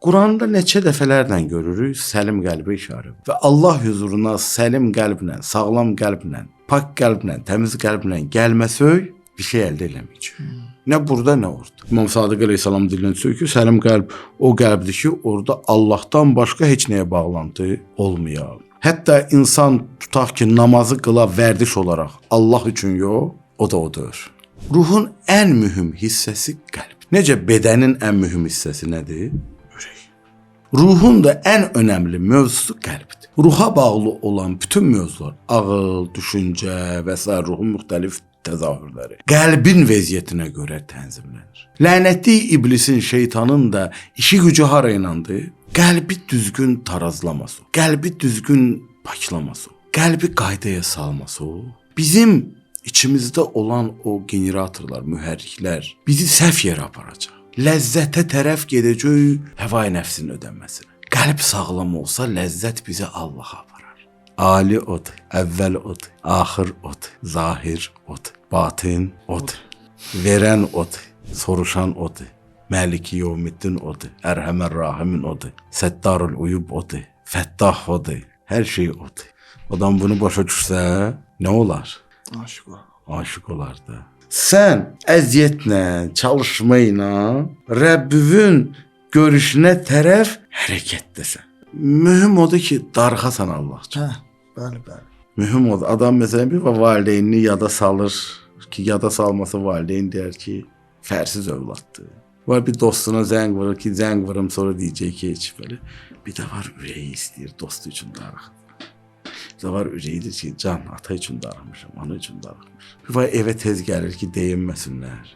Quranda neçə dəfələrlə görürük səlim qəlbə işarə. Və Allah huzuruna səlim qəlblə, sağlam qəlblə, pak qəlblə, təmiz qəlblə gəlməsək bir şey əldə eləməyəcək. Nə burada, nə orada. İmam Sadiq əleyhissalam dilindən çıxır ki, səlim qəlb o qəlbdir ki, orada Allahdan başqa heç nəyə bağlantı olmayar. Hətta insan tutaq ki, namazı qıla vərdiş olaraq Allah üçün yox, o da odur. Ruhun ən mühüm hissəsi qəlb. Necə bədənin ən mühüm hissəsi nədir? Ürək. Ruhun da ən önəmli mövzusu qəlbdir. Ruha bağlı olan bütün mövzular, ağıl, düşüncə və s. ruhun müxtəlif təzahürləri qəlbin vəziyyətinə görə tənzimlənir. Lənətli iblisin, şeytanın da işi gücü hara inandı? Qəlbi düzgün tarazlaması, qəlbi düzgün paklaması, qəlbi qaydaya salması, bizim içimizdə olan o generatorlar, mühərriklər bizi səhv yerə aparacaq. Ləzzətə tərəf gedəcək həva-i nəfsin ödənməsinə. Qəlb sağlam olsa ləzzət bizi Allaha aparar. Ali odur, əvvəl odur, axır odur, zahir odur, batin odur, verən odur, soruşan odur, Məliki Yevmiddin odur, Ərhəmər Rahimin odur, Səttarul Uyub odur, Fəttah odur, hər şey odur. Adam bunu başa düşsə nə olar? Aşıq olar. Aşıq olar da. Sən əziyyətlə, çalışmayla Rəbbinin görüşünə tərəf hərəkətdəsən. Mühüm odur ki, darıxasan Allah üçün. Bəli, bəli. Mühüm odur. Adam məsələn bir valideynini yada salır ki, yada salması valideyn deyər ki, fərsiz övladdır. Var bir dostuna zəng vurur ki, zəng vurum sonra deyəcək ki, heç belə. Bir də var ürəyi istəyir, dostu üçün darıxır. Bir də var ürəyidir ki, can, ata üçün darıxmışam, ana üçün darıxmışam. Bir var evə tez gəlir ki, deyinməsinlər.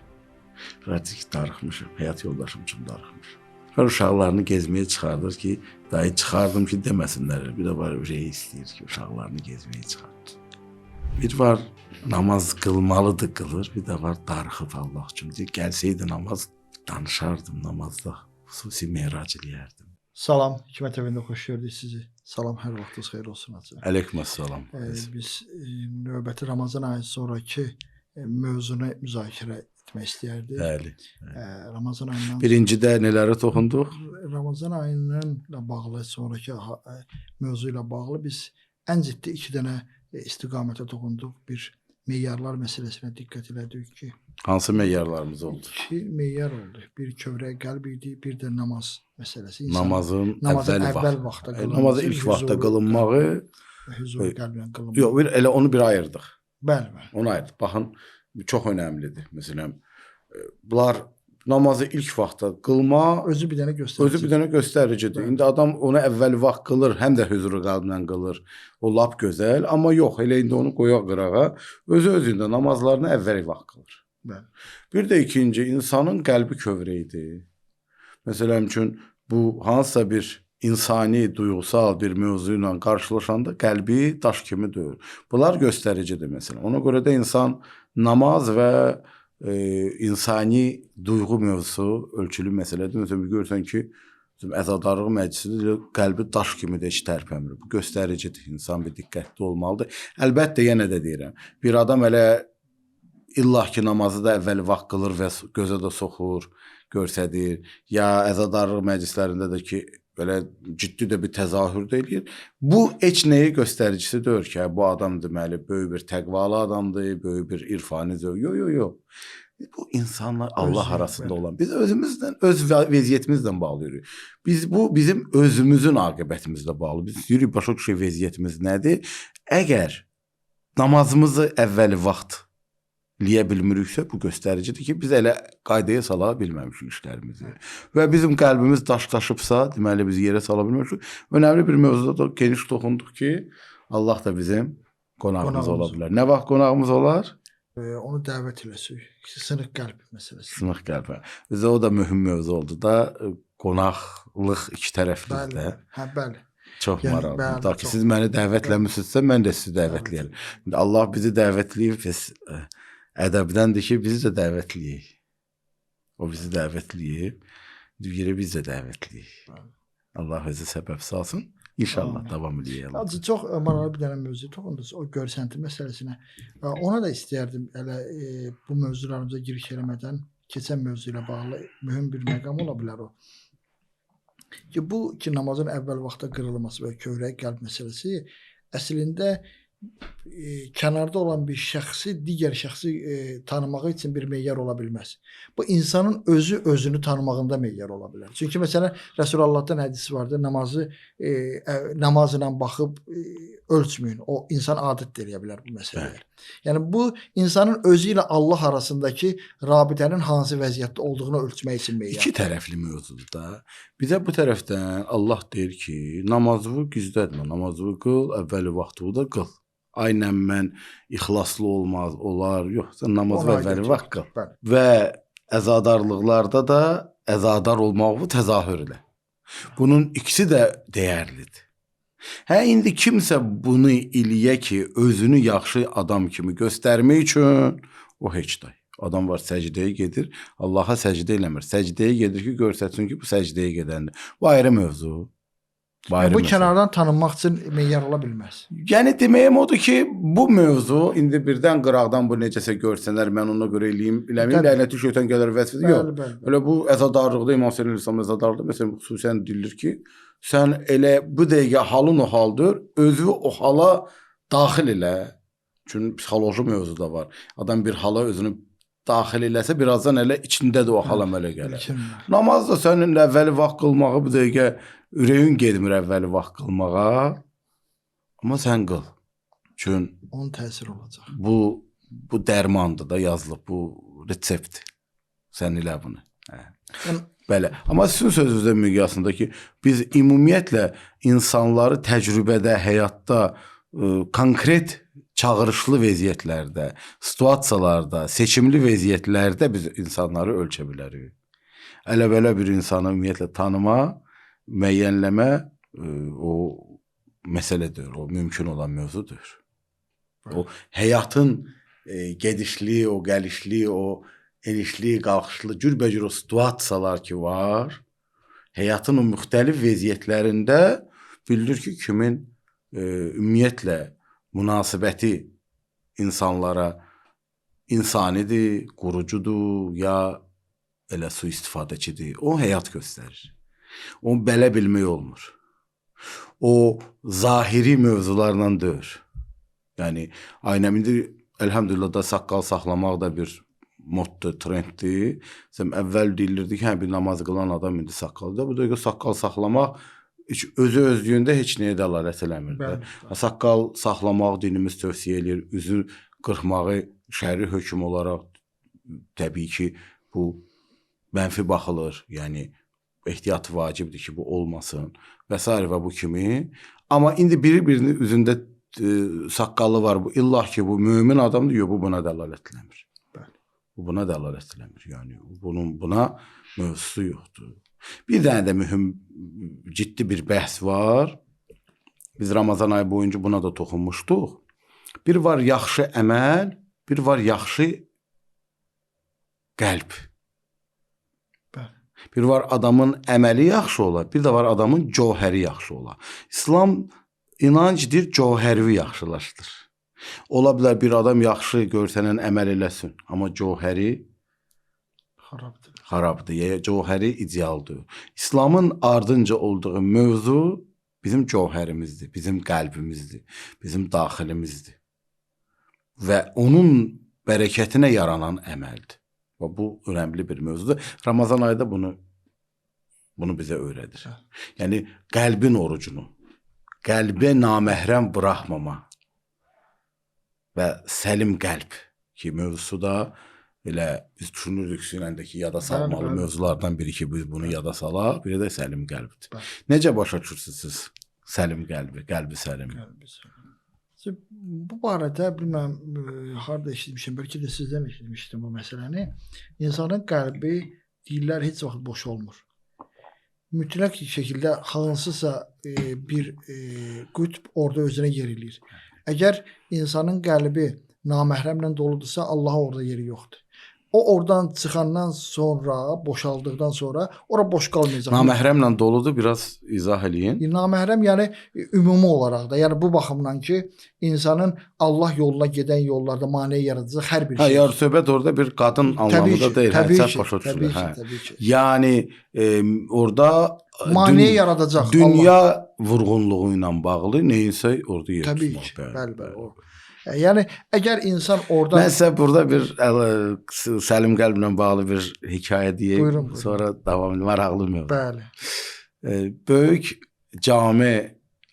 Bir var ki, darıxmışam, həyat yoldaşım üçün darıxmışam. Bir var uşaqlarını gezməyə çıxardır ki, dayı çıxardım ki, deməsinlər. Bir də var ürəyi istəyir ki, uşaqlarını gezməyə çıxardır. Bir var namaz qılmalıdır, qılır. Bir də var darıxıb Allah üçün. Gəlsəydi namaz, danışardım namazda, xüsusi merac eləyərdim. Salam, Hikmət evində xoş gördük sizi. Salam, hər vaxtınız xeyir olsun hacı. Əleyhissalam. Biz növbəti Ramazan ayı sonraki mövzunu müzakirə etmək istəyərdik. Bəli. Ramazan ayından Birincidə nələrə toxunduq? Ramazan ayıyla bağlı, sonraki mövzu ilə bağlı biz ən ciddi 2 dənə istiqamətə toxunduq. Bir meyarlar məsələsinə diqqət elədik ki, Hansı meyarlarımız oldu? 2 meyar oldu. Bir kövrək qəlb idi, bir də namaz məsələsi. Namazın əvvəl əvvəl vaxtda namazı ilk vaxtda qılınmağı, huzur qəlblə qılınmağı. yox, elə onu bir ayırdıq. Bəli, bəli. Onu ayırdıq. Baxın, çox önəmlidir. Məsələn, bunlar namazı ilk vaxtda qılma Özü bir dənə göstərici. özü bir dənə göstəricidir. İndi adam onu əvvəl vaxt qılır, həm də huzuru qəlblə qılır. O lap gözəl, amma yox, elə indi onu qoyaq qırağa. Özü-özündə namazlarını əvvəl vaxt qılır. Bəli. Bir də ikinci, insanın qəlbi kövrəyidir. Məsələn üçün, bu hansısa bir insani, duyğusal bir mövzu ilə qarşılaşanda qəlbi daş kimi döyür. Bunlar göstəricidir məsələn. Ona görə də insan namaz və insani duyğu mövzusu ölçülü məsələdir. Məsələn, görürsən ki, əzadarlıq məclisində qəlbi daş kimi də heç tərpənmir. Bu göstəricidir. İnsan bir diqqətli olmalıdır. Əlbəttə, yenə də deyirəm, bir adam elə İllah ki, namazı da əvvəl vaxt qılır və gözə də soxur, görsədir. Ya əzadarlıq məclislərində də ki, belə ciddi də bir təzahür də eləyir. Bu heç nəyi göstəricisi deyil ki, bu adam deməli böyük bir təqvalı adamdır, böyük bir irfani zövq. Yox. Bu insanlar Allah arasında olan. Biz özümüzdən, öz vəziyyətimizlə bağlıyıq. Bu bizim özümüzün aqibətimizlə bağlı. Biz deyirik başa düşək vəziyyətimiz nədir? Əgər namazımızı əvvəl vaxt liyə bilmiriksə, bu göstəricidir ki, biz elə qaydaya sala bilməmişik işlərimizi. Və bizim qəlbimiz daşıbsa, deməli bizi yerə sala bilməmişik. Önəmli bir mövzuda da geniş toxunduq ki, Allah da bizim qonağımız ola bilər. Nə vaxt qonağımız olar? Onu dəvət eləsək. Sınıq qəlb məsələsi. Sınıq qəlb. Bizə o da mühüm mövzu oldu da, qonaqlıq iki tərəflidir də. Bəli. Çox maraqlı. bəli, Da ki, çox. siz məni dəvətləmisinizsə, mən də sizi dəvətləyərəm. İndi Allah bizi dəvətləyib, biz ədəbdəndir ki, bizi də dəvətləyək. O bizi dəvətləyib, deyir biz də dəvətləyək. Allah özü səbəb salsın. İnşallah davam edəyək. Hacı, çox maraqlı bir dənə mövzu toxundunuz, o görsənti məsələsinə. Ona da istəyərdim, elə bu mövzularımıza giriş eləmədən keçən mövzu ilə bağlı mühüm bir məqam ola bilər o. ki bu ki namazın əvvəl vaxtda qırılması və kövrək qəlb məsələsi əslində kənarda olan bir şəxsi digər şəxsi tanımağı üçün bir meyar ola bilməz. Bu insanın özü özünü tanımağında meyar ola bilər. Çünki məsələn Rəsulullahdan hədisi vardır, namazla baxıb ölçməyin. O insan adət eləyə bilər bu məsələyə. Yəni bu insanın özü ilə Allah arasındakı rabitənin hansı vəziyyətdə olduğunu ölçmək üçün meyar. İki tərəfli mövzudur da. Bizə bu tərəfdən Allah deyir ki, namazını gizlətmə, namazını qıl, əvvəli vaxtı da qıl. Aynən mən ixlaslı olmaz, olar, yox, sən namazı əvvəli vaxt qıl. Bəli. Və əzadarlıqlarda da əzadar olmağı təzahür elə. Bunun ikisi də dəyərlidir. Hə, indi kimsə bunu eləyə ki, özünü yaxşı adam kimi göstərmək üçün, o heç day. Adam var səcdəyə gedir, Allaha səcdə eləmir. Səcdəyə gedir ki, görsətsin ki, bu səcdəyə gedəndir. Bu ayrı mövzu. Bu kənardan tanınmaq üçün meyar ola bilməz. Yəni deməyim odur ki, bu mövzu indi birdən qıraqdan bu necəsə görsənlər, mən ona görə eləyim, eləməyim, lənəti şeytan gələr vəsfidir. Yox. Elə bu əzadarlıqda İmam Hüseyn İslam əzadarlıqda məsələn xüsusən deyilir ki, sən elə bu dəqiqə halın o haldır, özü o hala daxil elə. Çünki psixoloji mövzu da var. Adam bir hala özünü daxil eləsə, birazdan elə içində də o hal əmələ gələr. Namaz da sənin əvvəli vaxt qılmağı bu dəqiqə ürəyin getmir əvvəli vaxt qılmağa. Amma sən qıl. Çünki onun təsiri olacaq. Bu dərmandır da yazılıb, bu reseptdir. Sən elə bunu. Bəli. Amma sizin sözünüzdə miqyasında ki, biz ümumiyyətlə insanları təcrübədə, həyatda konkret çağırışlı vəziyyətlərdə, situasiyalarda, seçimli vəziyyətlərdə biz insanları ölçə bilərik. Elə-belə bir insanı ümumiyyətlə tanıma, müəyyənləmə o məsələdir, o mümkün olan mövzudur. O həyatın gedişli, o gəlişli, o enişli, qalxışlı, cürbəcür o situasiyalar ki var, həyatın o müxtəlif vəziyyətlərində bilir ki, kimin ümumiyyətlə münasibəti insanlara insanidir, qurucudur, ya elə sui-istifadəçidir. O həyat göstərir. Onu belə bilmək olmur. O zahiri mövzularla deyir. Yəni, aynəm indi əlhəmdülillah da saqqal saxlamaq da bir moddur, trenddir. Əvvəl deyilirdi ki, hə, bir namaz qılan adam indi saqqaldır. Bu da saqqal saxlamaq özü özlüyündə heç nəyə dəlalət eləmir. Saqqal saxlamaq dinimiz tövsiyə edir. Üzü qırxmağı şəri hökm olaraq təbii ki, bu mənfi baxılır. Yəni, ehtiyat vacibdir ki, bu olmasın və s. və bu kimi. Amma indi biri-birinin üzündə saqqalı var. Bu illah ki, bu mömin adamdır, yox, bu buna dəlalət eləmir. Bu buna dəlalət eləmir. Yəni, bunun buna mövzusu yoxdur. Bir dənə də mühüm, ciddi bir bəhs var. Biz Ramazan ayı boyunca buna da toxunmuşduq. Bir var yaxşı əməl, bir var yaxşı qəlb. Bir var adamın əməli yaxşı ola, bir də var adamın cövhəri yaxşı ola. İslam inancdır, cövhəri yaxşılaşdır. Ola bilər bir adam yaxşı görsənən əməl eləsin, amma cövhəri xarabdır, cövhəri idealdır. İslamın ardınca olduğu mövzu bizim cövhərimizdir, bizim qəlbimizdir, bizim daxilimizdir. Və onun bərəkətinə yaranan əməldir. Və bu önəmli bir mövzudur. Ramazan ayı da bunu bizə öyrədir. Yəni, qəlbin orucunu, qəlbə naməhrəm buraxmama və səlim qəlb ki, mövzusu da elə biz düşünürük sinəndəki yada salmalı mövzulardan biri ki, biz bunu yada salaq, biri də səlim qəlbdir. Necə başa düşürsünüz siz səlim qəlbi, qəlbi səlim? Bu barədə bilməm, harada eşitmişim, bəlkə də sizdən eşitmişdim bu məsələni. İnsanın qəlbi deyirlər heç vaxt boş olmur. Mütləq şəkildə hansısa bir qütb orada özünə yer eləyir. Əgər insanın qəlbi naməhrəmlə doludursa, Allaha orada yeri yoxdur. O oradan çıxandan sonra, boşaldıqdan sonra ora boş qalmayacaq. Naməhrəmlə doludur, biraz izah eləyin. Naməhrəm yəni ümumi olaraq da, yəni bu baxımdan ki, insanın Allah yoluna gedən yollarda maneə yaradacaq hər bir şey. Yəni söhbət orada bir qadın anlamında deyil, hər başa düşülür. Təbii ki. Yəni orada maneə yaradacaq Allah. Dünya vurğunluğu ilə bağlı neyinsə orada yer Təbii tutmaq. ki, bəli. O. Yəni əgər insan orada Mən sizə burada bir Səlim qəlblə bağlı bir hekayə deyim. Buyurun. Sonra davam maraqlı mövzu. bəli. Böyük cami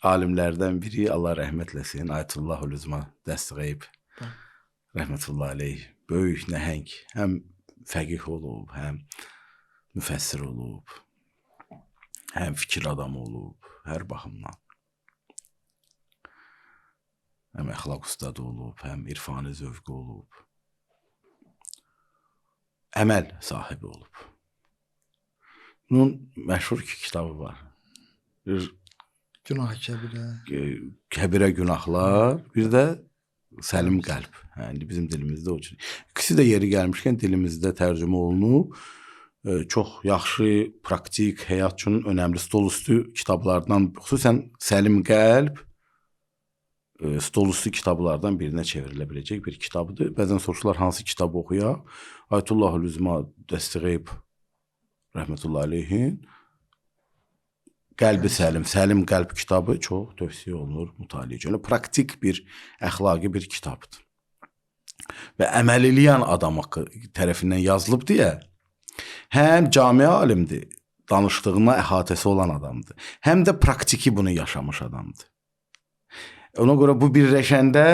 alimlərdən biri, Allah rəhmət eləsin, Ayətullah Uluzma Dəstəğəyib. Rəhmətullah aleyh. Böyük nəhəng, həm fəqih olub, həm müfəssir olub, həm fikir adamı olub, hər baxımdan. Həm əxlaq ustadı olub, həm irfani zövqü olub. Əməl sahibi olub. Bunun məşhur iki kitabı var. Bir Günah kəbirə. Kəbirə günahlar, bir də Səlim qəlb. Yəni bizim dilimizdə o cür. İkisi də yeri gəlmişkən dilimizdə tərcümə olunub. Çox yaxşı, praktik, həyat üçün önəmli stolüstü kitablardan, xüsusən Səlim qəlb stolüstü kitablardan birinə çevrilə biləcək bir kitabdır. Bəzən soruşurlar hansı kitabı oxuyaq. Ayətullah Uluzma Dəstəğəyib rəhmətullah aleyhin Qəlbi Səlim, Səlim qəlb kitabı çox tövsiyə olunur mütaliə üçün. Praktik bir, əxlaqi bir kitabdır. Və əməl eləyən adam tərəfindən yazılıb deyə, həm cami alimdir, danışdığına əhatəsi olan adamdır, həm də praktiki bunu yaşamış adamdır. Ona görə bu birləşəndə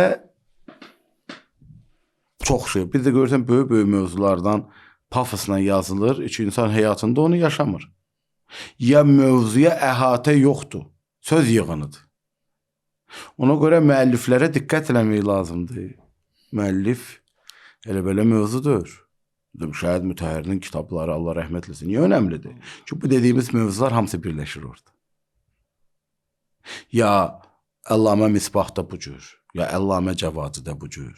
çox şey. Bir də görürsən, böyük mövzulardan pafosla yazılır, çünki insan həyatında onu yaşamır. Ya mövzuya əhatə yoxdur, söz yığınıdır. Ona görə müəlliflərə diqqət eləmək lazımdır. Müəllif elə belə mövzudur. Şəhid Mütəhhirinin kitabları, Allah rəhmət eləsin. Niyə önəmlidir? Çünki bu dediyimiz mövzular hamısı birləşir orada. Ya Əllamə Misbahda bu cür, ya Əllamə Cəvadidə bu cür.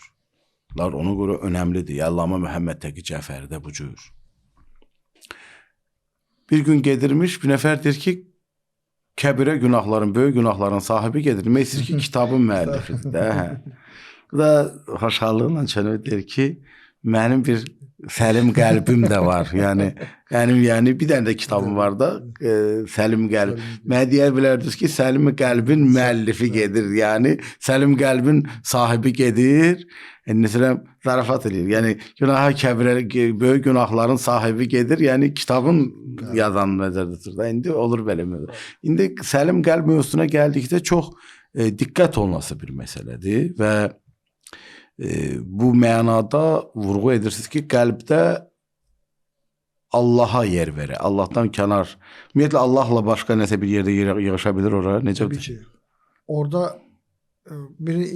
Ona görə önəmlidir. Ya Əllamə Məhəmməd Təqi Cəfəridə bu cür. Bir gün gedirmiş, bir nəfər deyir ki, kəbirə günahların, böyük günahların sahibi gedir. Məsələn ki, kitabın müəllifidir də. Bu da xoşhallıqla çənə deyir ki, mənim bir Səlim qəlbim də var. Yəni bir dənə də kitabım var da, Səlim qəlb. Mənə deyə bilərdiniz ki, Səlim qəlbin müəllifi gedir. Yəni Səlim qəlbin sahibi gedir. Məsələn, zarafat edir. Yəni günaha kəbirə, böyük günahların sahibi gedir. Yəni kitabın yazanı nəzərdə tutur da. İndi olur belə mövzu. İndi Səlim qəlb mövzusuna gəldikdə çox diqqət olunası bir məsələdir və bu mənada vurğu edirsiniz ki, qəlbdə Allaha yer verir, Allahdan kənar. Ümumiyyətlə, Allahla başqa nəsə bir yerdə yığışa bilir ora? Necə? Təbii ki. Orada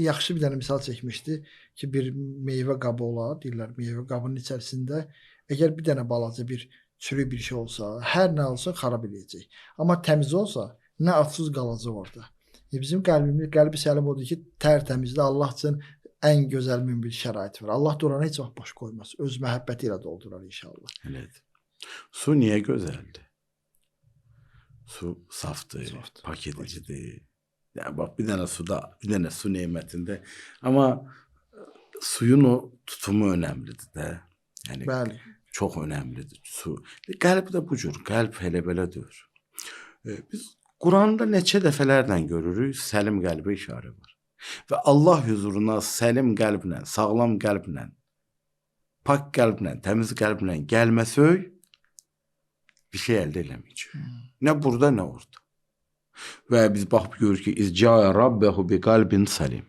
yaxşı bir dənə misal çəkmişdi ki, bir meyvə qabı ola, deyirlər, meyvə qabının içərisində əgər bir dənə balaca bir çürük bir şey olsa, hər nə olsa xarab edəcək. Amma təmiz olsa, nə atsız qalacaq orada. Bizim qəlbi səlim odur ki, tərtəmizdə Allah üçün ən gözəl mümkün şərait var. Allah da oranı heç vaxt boş qoymaz. Öz məhəbbəti ilə doldurar inşallah. Elədir. Su niyə gözəldir? Su safdır, pak edicidir. Yəni, bax, bir dənə su nemətində. Amma suyun o tutumu önəmlidir də. Yəni, bəli. Çox önəmlidir su. Qəlb də bu cür, qəlb elə belədir. Biz Quranda neçə dəfələrlə görürük, səlim qəlbə işarə var. Və Allah huzuruna səlim qəlblə, sağlam qəlblə, pak qəlblə, təmiz qəlblə gəlməsək bir şey əldə eləməyəcək. Nə burada, nə orada. Və biz baxıb görürük ki, İzcəə Rabbəhu bi qalbin səlim.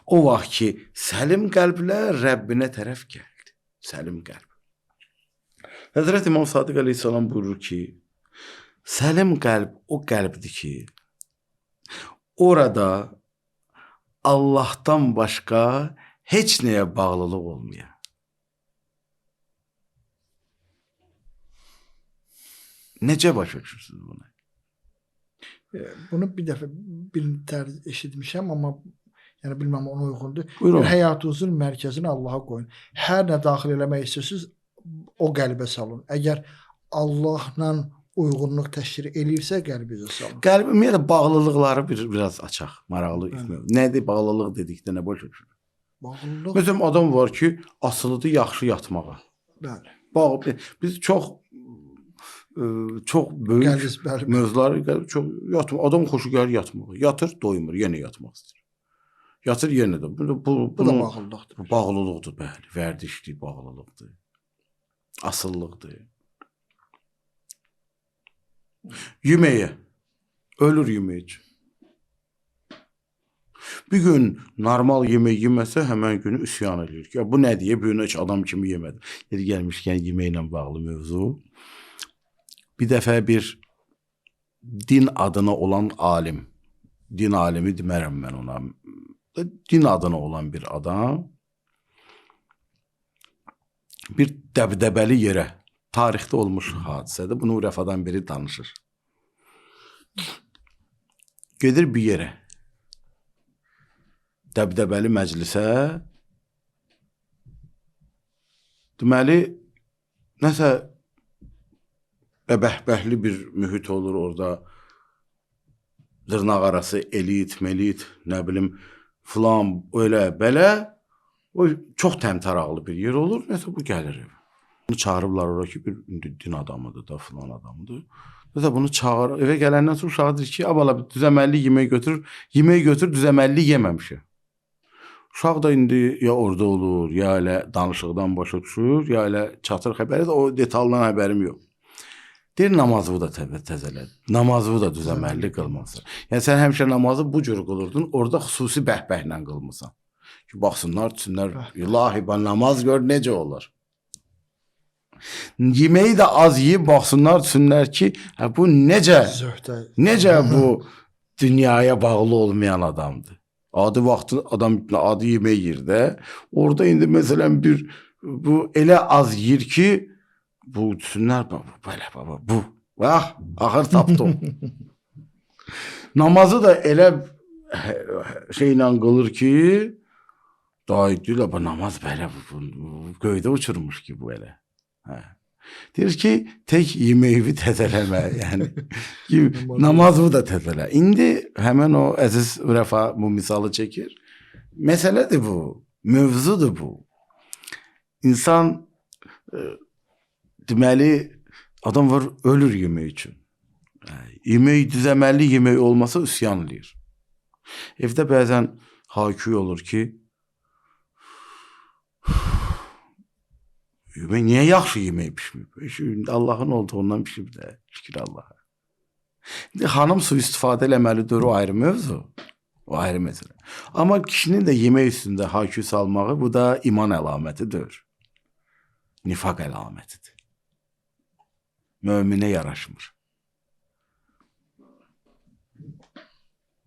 O vaxt ki, səlim qəlblə Rəbbinə tərəf gəldi. Səlim qəlb. Həzrət İmam Sadiq əleyhissalam buyurur ki, səlim qəlb o qəlbdir ki, orada Allahdan başqa heç nəyə bağlılıq olmuyor. Necə başa düşürsünüz bunu? Bunu bir dəfə bir tərz eşitmişəm, amma yəni bilməm ona uyğundur. Buyurun. Həyatınızın mərkəzini Allaha qoyun. Hər nə daxil eləmək istəyirsiniz, o qəlbə salın. Əgər Allahla uyğunluq təşkil eləyirsə qəlbinizə salın. Qəlbimə də bağlılıqları biraz açaq, maraqlı. Nədir bağlılıq dedikdə nə başa düşür? Bağlılıq. Məsələn, adam var ki, asılıdır yaxşı yatmağa. Bəli. Biz çox çok böyük Gəliriz, bəli. mövzuları çox yatma. Adam xoşu gəlir yatmağa. Yatır, doymur, yenə yatmaq istəyir. Yatır yenə də. Bu da Bunu bağlılıqdır. bu bağlılıqdır, bəli. Vərdişdir, bağlılıqdır. Asıllıqdır. Yeməyə. Ölür yemək üçün. Bir gün normal yemək yeməsə həmən günü üsyan edir. Ya bu nə deyə? Bu gün heç adam kimi yemədi. Yeri gəlmişkən yeməklə bağlı mövzu. Bir dəfə bir din adına olan alim, din alimi demərəm mən ona, din adına olan bir adam bir dəbdəbəli yerə, tarixdə olmuş hadisədir, bunu rəfadan biri danışır. Gedir bir yerə, dəbdəbəli məclisə, deməli, nəsə bəhbəhli bir mühit olur orada, dırnaq arası elit, melit, nə bilim, filan, öyle, belə, o çox təmtəraqlı bir yer olur, nəsə bu gəlir. Bunu çağırıblar ora ki, bir din adamıdır da, filan adamıdır. Nəsə bunu çağır, evə gələndən sonra uşağı deyir ki, abala düzəməlli yemək götür, düzəməlli yeməmişəm. Uşaq da indi ya orada olur, ya elə danışıqdan başa düşür, ya elə çatır xəbəri də o detaldan həbərim yox. Deyir, namazı da təzələdi. Namazı da düzəməlli qılmazsan. Yəni, sən həmişə namazı bu cür qılırdın, orada xüsusi bəhbəhlə qılmısan. Ki, baxsınlar, düşünlər, ilahi, namaz gör, necə olur? Yeməyi də az yiyib, baxsınlar, düşünlər ki, bu necə bu dünyaya bağlı olmayan adamdır. Adi vaxtı adam adi yemək yiyir də. Orada indi məsələn bu elə az yiyir ki, bu düşünlər, belə baba, bu. Axır tapdım. Namazı da elə şeylə qılır ki, deyirlər, bu namaz belə, göydə uçurmuş ki, bu elə. Deyir ki, tək yeməyi təzələmə, yəni namazı da təzələ. İndi həmən o əziz Rəfa bu misalı çəkir. Məsələdir bu, mövzudur bu. İnsan deməli, adam var, ölür yemək üçün. Yemək, düzəməlli yemək olmasa üsyan edir. Evdə bəzən hakü olur ki, niyə yaxşı yemək pişməyib? Allahın olduğundan pişib də, şükür Allaha. Xanım sui-istifadə eləməlidir, o ayrı mövzu, o ayrı məsələ. Amma kişinin də yemək üstündə hakü salmağı, bu da iman əlamətidir. Nifaq əlamətidir. Möminə yaraşmır.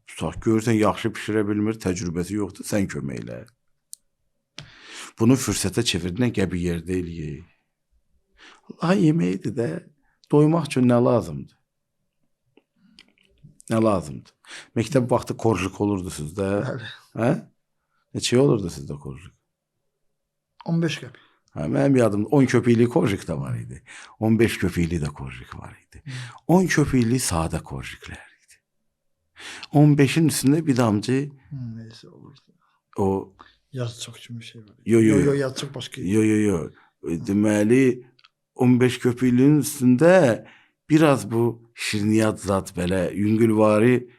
Tutaq, görürsən, yaxşı pişirə bilmir, təcrübəsi yoxdur, sən köməklə. Bunu fürsətə çevirdin, gəbi yerdə eləyək. Allah yeməkdir də, doymaq üçün nə lazımdır? Nə lazımdır? Məktəb vaxtı korjik olurdu sizdə. Neçə olurdu sizdə korjik? 15 qəpik. Mənim yadımda 10 köpükli korjik də var idi. 15 köpükli də korjik var idi. 10 köpükli sadə korjiklər idi. 15'in üstündə bir damcı neyse olurdu. O Yaz çok kimi şey var. Yo, yaz çok başka. Yo. Deməli 15 köpüklüğün üstündə biraz bu şirniyat zat belə yüngülvari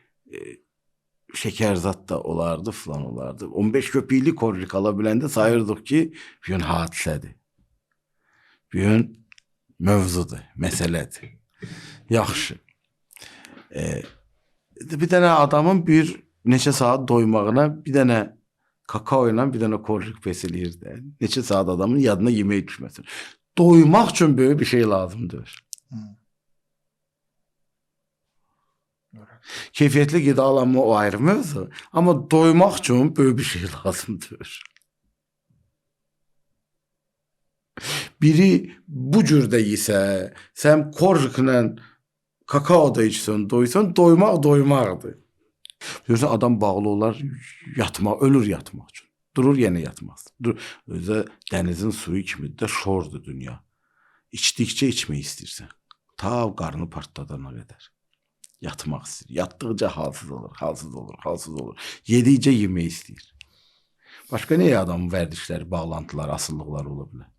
şeker zat da olardı falan olardı. 15 köpükli korjik ala biləndə sayırdıq ki, bir gün hadisədir. Bir gün mövzudur, məsələdir. Yaxşı. Bir dənə adamın bir neçə saat doymağına bir dənə kakao ilə bir dənə korjik pesiliyir də. Neçə saat adamın yadına yemək düşməsin. Doymaq üçün böyük bir şey lazımdır. Keyfiyyətli qidalanma o ayrı mövzu. Amma doymaq üçün böyük bir şey lazımdır. Biri bu cürdə yesə, sən korjiklə kakao da içsən, doysan, doymaqdır. Görürsən, adam bağlı olar yatmaq, ölür yatmaq üçün. Durur, yenə yatmaz. Özə dənizin suyu kimi də şordur dünya. İçdikcə içmək istəyirsən. Ta qarnı partladana qədər. Yatmaq istəyir. Yatdıqca halsız olur. Yedikcə yemək istəyir. Başqa nəyə adamın vərdişləri, bağlantıları, asıllıqları ola bilər?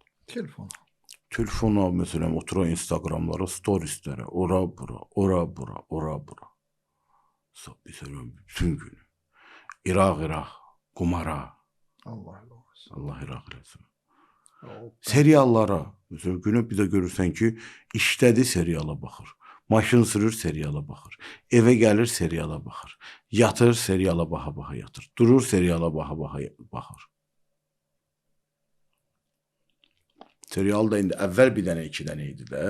telefona mesela oturan Instagramlara, storieslərə, ora bura, ora bura, ora bura. Mesela bütün günü. İraq, qumara. Allah olsun. Allah İraq eləsin. O Seriallara. Mesela günü bir də görürsən ki, işlədi seriala baxır. Maşın sürür seriala baxır. Evə gəlir seriala baxır. Yatır seriala baha-baha yatır. Durur seriala baha-baha baxır. Serial da indi əvvəl bir dənə, iki dənə idi də.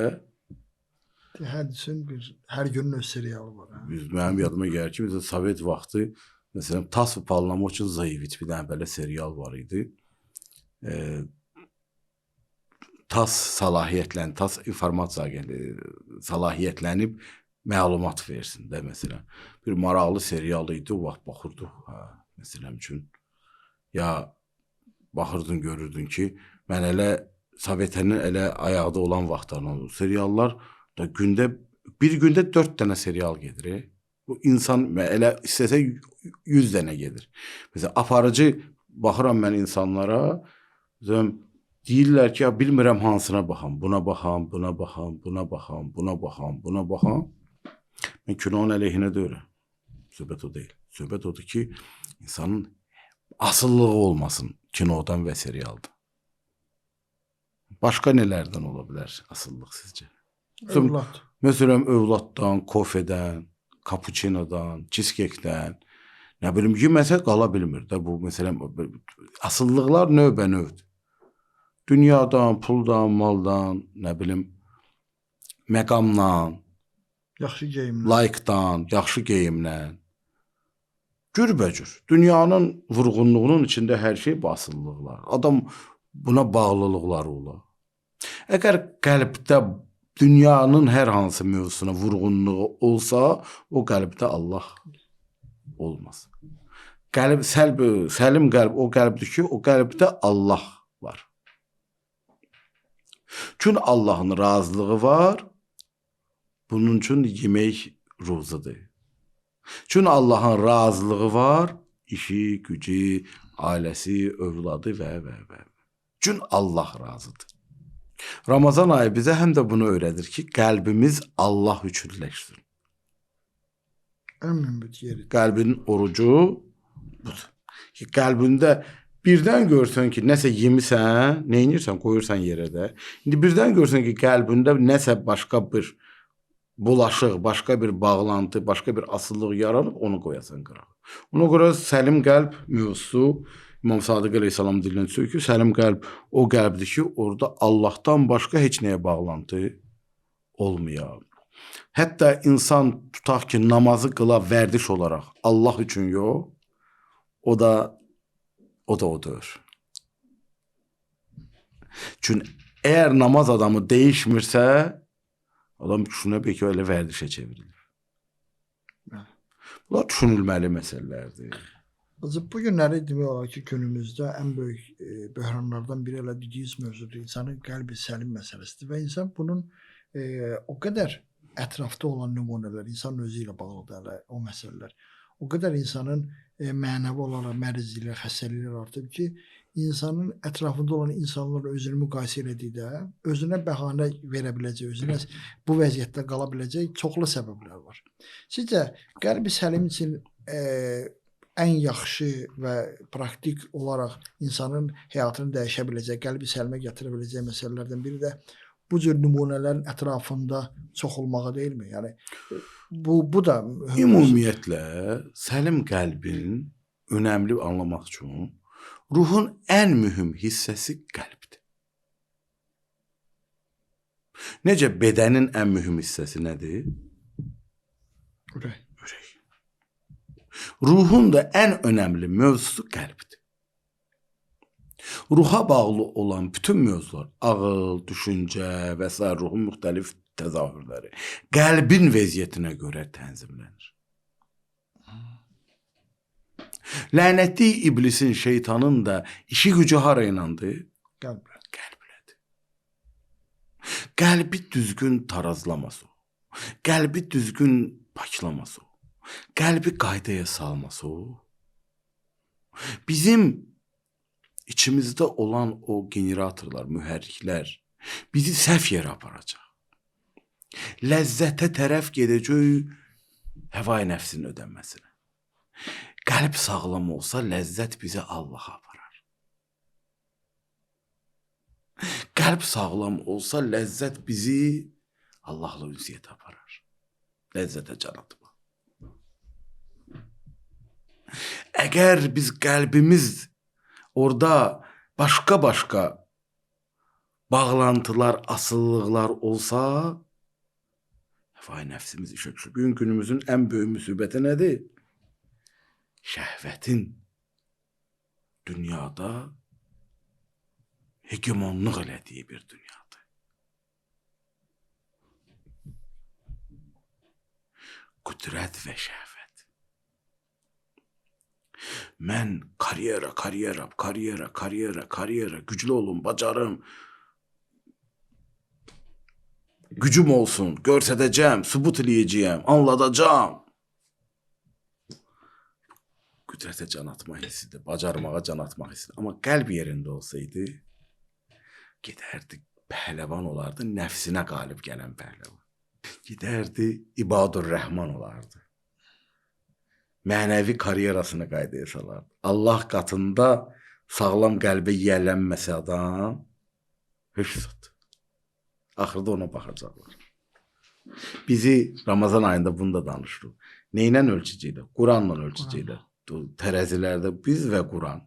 Hədsin hər günün öz serialı var. Ha? Mənim yadıma gəlir ki, bizə Sovet vaxtı məsələn Tas və Polnomoçin Zayeviç bir dənə belə serial var idi. Tas səlahiyyətlənib, Tas informasiya agentliyi səlahiyyətlənib məlumat versin də məsələn. Bir maraqlı serial idi, o vaxt baxırdıq. Məsələn üçün ya baxırdın, görürdün ki, mən elə Sovetənin elə ayaqda olan vaxtlarında seriallar da bir gündə 4 dənə serial gedir. Bu insan elə istəsə 100 dənə gedir. Məsələn, aparıcı baxıram mən insanlara, deyirlər ki, ya bilmirəm hansına baxam, buna baxam, buna baxam, buna baxam, buna baxam, buna baxam. Mən kinonun əleyhinə deyirəm. Söhbət o deyil. Söhbət odur ki, insanın asıllığı olmasın kinodan və serialdan. Başqa nələrdən ola bilər asıllıq sizcə? Övlad. Məsələn, övladdan, kofedən, kapuçinodan, cheesecake'dən, nə bilim, yeməsə qala bilmir də bu, məsələn, asıllıqlar növbə-növdür. Dünyadan, puldan, maldan, nə bilim, məqamdan, Yaxşı geyimlər. like-dan, yaxşı geyimdən, cürbəcür. Dünyanın vurğunluğunun içində hər şey bu asıllıqlar. Adam buna bağlılıqları olar. Əgər qəlbdə dünyanın hər hansı mövzusuna vurğunluğu olsa, o qəlbdə Allah olmaz. Qəlb, səlim qəlb o qəlbdir ki, o qəlbdə Allah var. Çünki Allahın razılığı var, bunun üçün yemək ruzudur. Çünki Allahın razılığı var, işi, gücü, ailəsi, övladı və. Çünki Allah razıdır. Ramazan ayı bizə həm də bunu öyrədir ki, qəlbimiz Allah üçünləşsin. Ən mümbit yeridir. Qəlbin orucu budur. Ki, qəlbində birdən görsən ki, nəsə yemisən, neynirsən, qoyursan yerə də. İndi birdən görsən ki, qəlbində nəsə başqa bir bulaşıq, başqa bir bağlantı, başqa bir asıllıq yaranıb, onu qoyasan qırağa. Ona görə səlim qəlb mövzusu İmam Sadiq əleyhissalam dilindən çıxır ki, səlim qəlb o qəlbdir ki, orada Allahdan başqa heç nəyə bağlantı olmuyor. Hətta insan tutaq ki, namazı qıla vərdiş olaraq Allah üçün yox, o da odur. Çünki əgər namaz adamı değişmirsə, adam düşünə belki öyle vərdişə çevrilir. Bunlar düşünülməli məsələlərdir. Bu günləri demək olar ki, günümüzdə ən böyük böhranlardan biri elə dediyiniz mövzudur. İnsanın qəlbi səlim məsələsidir və insan bunun o qədər ətrafda olan nümunələr, insanın özü ilə bağlıdır hələ o məsələlər. O qədər insanın mənəvi olaraq mərizliklər, xəstəliklər artıb ki, insanın ətrafında olan insanlarla özünü müqayisə elədikdə özünə bəhanə verə biləcək, özünə bu vəziyyətdə qala biləcək çoxlu səbəblər var. Sizcə, qəlbi səlim üçün ən yaxşı və praktik olaraq insanın həyatını dəyişə biləcək, qəlbi səlimə gətirə biləcək məsələlərdən biri də bu cür nümunələrin ətrafında çox olmağı deyilmi? Yəni bu da ümumiyyətlə səlim qəlbin önəmli anlamaq üçün ruhun ən mühüm hissəsi qəlbdir. Necə bədənin ən mühüm hissəsi nədir? Ürək. Ruhun da ən önəmli mövzusu qəlbdir. Ruha bağlı olan bütün mövzular, ağıl, düşüncə və s. ruhun müxtəlif təzahürləri qəlbin vəziyyətinə görə tənzimlənir. Lənətli iblisin, şeytanın da işi gücü hara inandı? Qəlblədir. Qəlbi düzgün tarazlaması o. Qəlbi düzgün paklaması o. Qəlbi qaydaya salması o. Bizim içimizdə olan o generatorlar, mühərriklər bizi səhv yerə aparacaq. Ləzzətə tərəf gedəcək həvai nəfsin ödənməsinə. Qəlb sağlam olsa ləzzət bizi Allaha aparar. Qəlb sağlam olsa ləzzət bizi Allahla ünsiyyətə aparar. Ləzzətə can atma. Əgər biz qəlbimiz orada başqa bağlantılar, asıllıqlar olsa, həvai nəfsimiz işə düşür. Bugün günümüzün ən böyük müsibəti nədir? Şəhvətin dünyada hegemonluq elədiyi bir dünyadır. Qüdrət və şəhvət. Mən karyera, güclü olun, bacarım, gücüm olsun, görsədəcəm, sübut eləyəcəyəm, anladacam. Qüdrətə can atma hissidir, bacarmağa can atma hissidir. Amma qəlb yerində olsaydı, gedərdi, pəhləvan olardı, nəfsinə qalib gələn pəhləvan. Gedərdi, İbadur Rəhman olardı. Mənəvi karyerasını qaydaya salardı. Allah qatında sağlam qəlbə yiyələnməsə adam, hüsnat. Axırda ona baxacaqlar. Bizi Ramazan ayında bunu da danışırıq. Neynə ölçəcəklər? Quranla ölçəcəklər. Tərəzilərdə biz və Quran,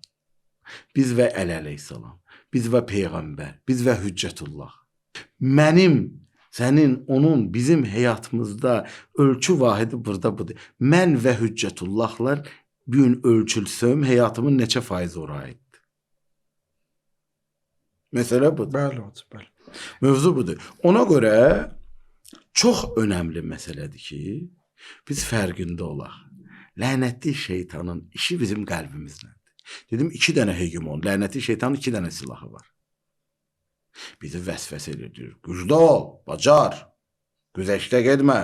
biz və Əli əleyhissalam, biz və Peyğəmbər, biz və Hüccətullah. Mənim, sənin, onun, bizim həyatımızda ölçü vahidi burada budur. Mən və Hüccətullahlar bir gün ölçülsəm, həyatımın neçə faizi ora aiddir? Məsələ budur. Bəli, hocam, bəli. Mövzu budur. Ona görə çox önəmli məsələdir ki, biz fərqində olaq. Lənətli şeytanın işi bizim qəlbimizdəndir. Dedim, 2 dənə hegemon, lənətli şeytanın 2 dənə silahı var. Bizi vəsvəsə edir. Güclü ol, bacar, güzəştə getmə.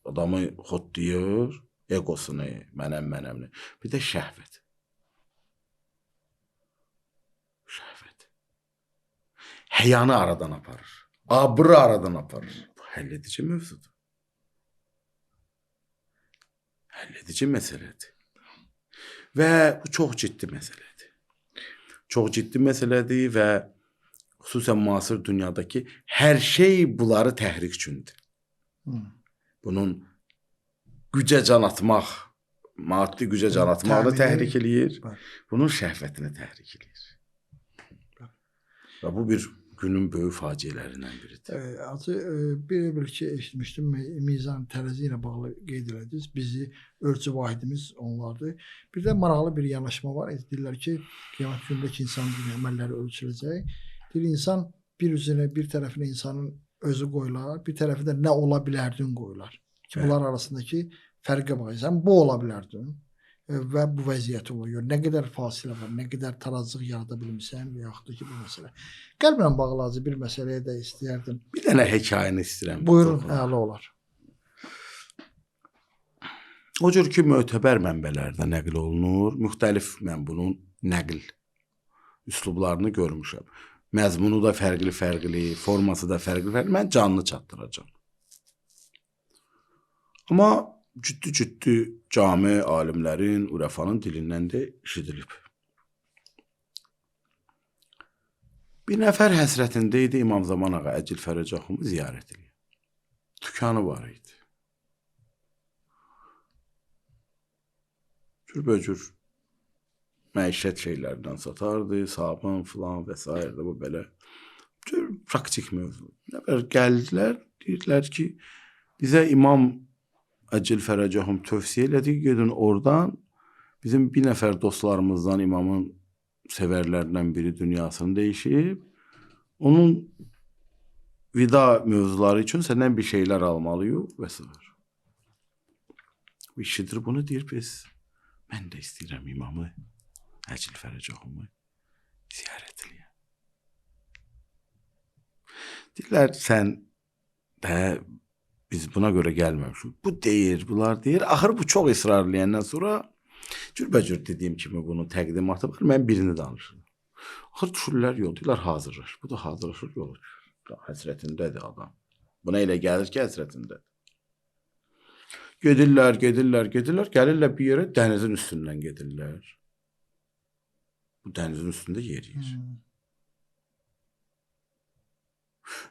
Adamı xodlayır, egosunu, mənəm. Bir də şəhvət. Şəhvət. Həyanı aradan aparır. Abrı aradan aparır. Bu həll edici mövzudur. Həll edici məsələdir. Və bu çox ciddi məsələdir. Çox ciddi məsələdir və xüsusən müasir dünyadakı hər şey bunları təhrik üçündür. Bunun gücə can atmaq, maddi gücə can atmaqını təhrik eləyir. Bunun şəhvətini təhrik eləyir. Və bu bir günün böyük faciələrindən biridir. Acı bir ki eşitmişdim, mizan tərəzi ilə bağlı qeyd elədiniz. Bizi ölçü vahidimiz onlardır. Bir də maraqlı bir yanaşma var. Deyirlər ki, qiyamət günündəki insanın əməlləri ölçüləcək. Bir insan bir üzünə, bir tərəfinə insanın özü qoyular, bir tərəfində nə ola bilərdin qoyular. Ki, bunlar arasındakı fərqə baxırsan, bu ola bilərdin və bu vəziyyəti oluyor. Nə qədər fasilə var, nə qədər tarazlıq yarada bilmirsən və yaxud da ki, bu məsələ. Qəlblə bağlı bir məsələyə də istəyərdim. Bir dənə hekayəni istəyirəm. Buyurun, əla olar. O cür ki, mötəbər mənbələrdə nəql olunur. Müxtəlif mən bunun nəql üslublarını görmüşəm. Məzmunu da fərqli, forması da fərqli. Mən canlı çatdıracağım. Amma ciddi cami alimlərin, ürəfanın dilindən də eşidilib. Bir nəfər həsrətində idi İmam Zaman ağa Əcil Fərəcəxumu ziyarət edir. Dükanı var idi. Cürbəcür məişət şeylərdən satardı, sabun filan və s. bu belə praktik mövzu. Nəfər gəldilər, deyirlər ki, bizə İmam Əcil Fərəcəxum tövsiyə elədi ki, gedin oradan bizim bir nəfər dostlarımızdan imamın sevərlərindən biri dünyasını dəyişib, onun vida mövzuları üçün səndən bir şeylər almalıyıq və s. İşidir bunu deyir biz. Mən də istəyirəm imamı Əcil Fərəcəxumu ziyarət eləyəm. Deyirlər, sən də biz buna görə gəlməmişik. Bu deyir, bunlar deyir. Axır bu çox israr eləyəndən sonra cürbəcür dediyim kimi bunun təqdimatı var. Mən birini danışıram. Axır düşürlər yol, deyirlər hazırlaş. Bu da hazırlaşır, yola düşür. Həsrətindədir adam. Buna elə gəlir ki, həsrətindədir. Gedirlər, gəlirlər bir yerə, dənizin üstündən gedirlər. Bu dənizin üstündə yeriyir.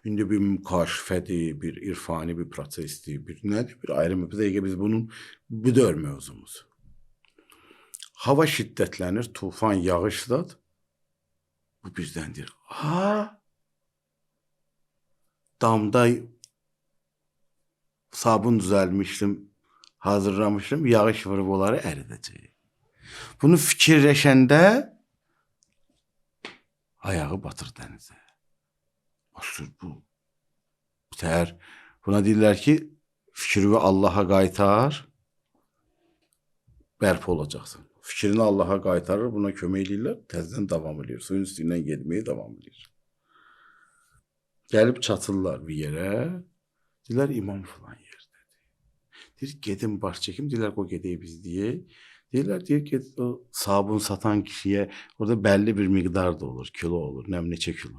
İndi bir mükaşifədir, bir irfani bir prosesdir, bir nədir, bir ayrımı. Bir dəqiqə biz bunun büdör mövzumuz. Hava şiddətlənir, tufan, yağışlar. Bu birdən deyir, damda sabun düzəlmişdim, hazırlamışdım, yağış vurub onları əridəcək. Bunu fikirləşəndə ayağı batır dənizə. Başlıyor bu. Biter. Buna deyirlər ki, fikrini Allaha qaytar, bərpa olacaqsın. Fikrini Allaha qaytarır, buna kömək edirlər, təzədən davam edir. Suyun üstündən getməyə davam edir. Gəlib çatırlar bir yerə, deyirlər imam falan yerdədir. Deyir, gedin baş çəkim, deyirlər o gedək biz deyək. Deyirlər, deyir, o sabun satan kişiyə orada bəlli bir miqdar da olur, kilo olur, neçə kilo.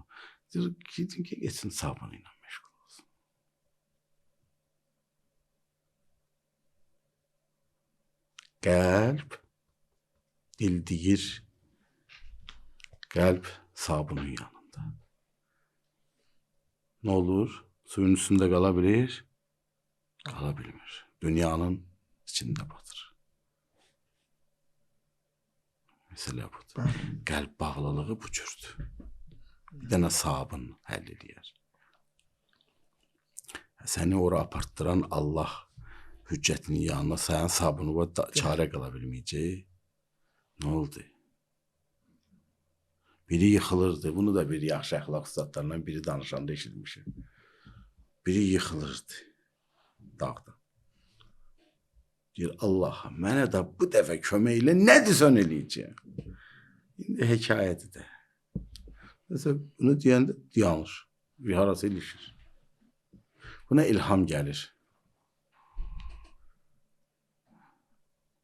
Deyir, gidin ki, geçsin sabunu ilə məşğul olsun. Qəlb dil deyir, qəlb sabunun yanında. Nə olur? Suyun üstündə qala bilir, qala bilmir. Dünyanın içində batır. Məsələ budur. Qəlb bağlılığı bu cürdür. Bir dənə sabun həll edir. Səni ora apartdıran Allah hüccətinin yanına sayan sabunu çarə qala bilməyəcək. Nə oldu? Biri yıxılırdı. Bunu da bir yaxşı əxlaq ustadlarından biri danışanda eşitmişim. Biri yıxılırdı dağda. Deyir, Allah'a mənə də bu dəfə köməklə nə desən eləyəcəyim. İndi hekayəti də. Mesela bunu deyəndə yanlış. Bir harası ilişir. Buna ilham gəlir.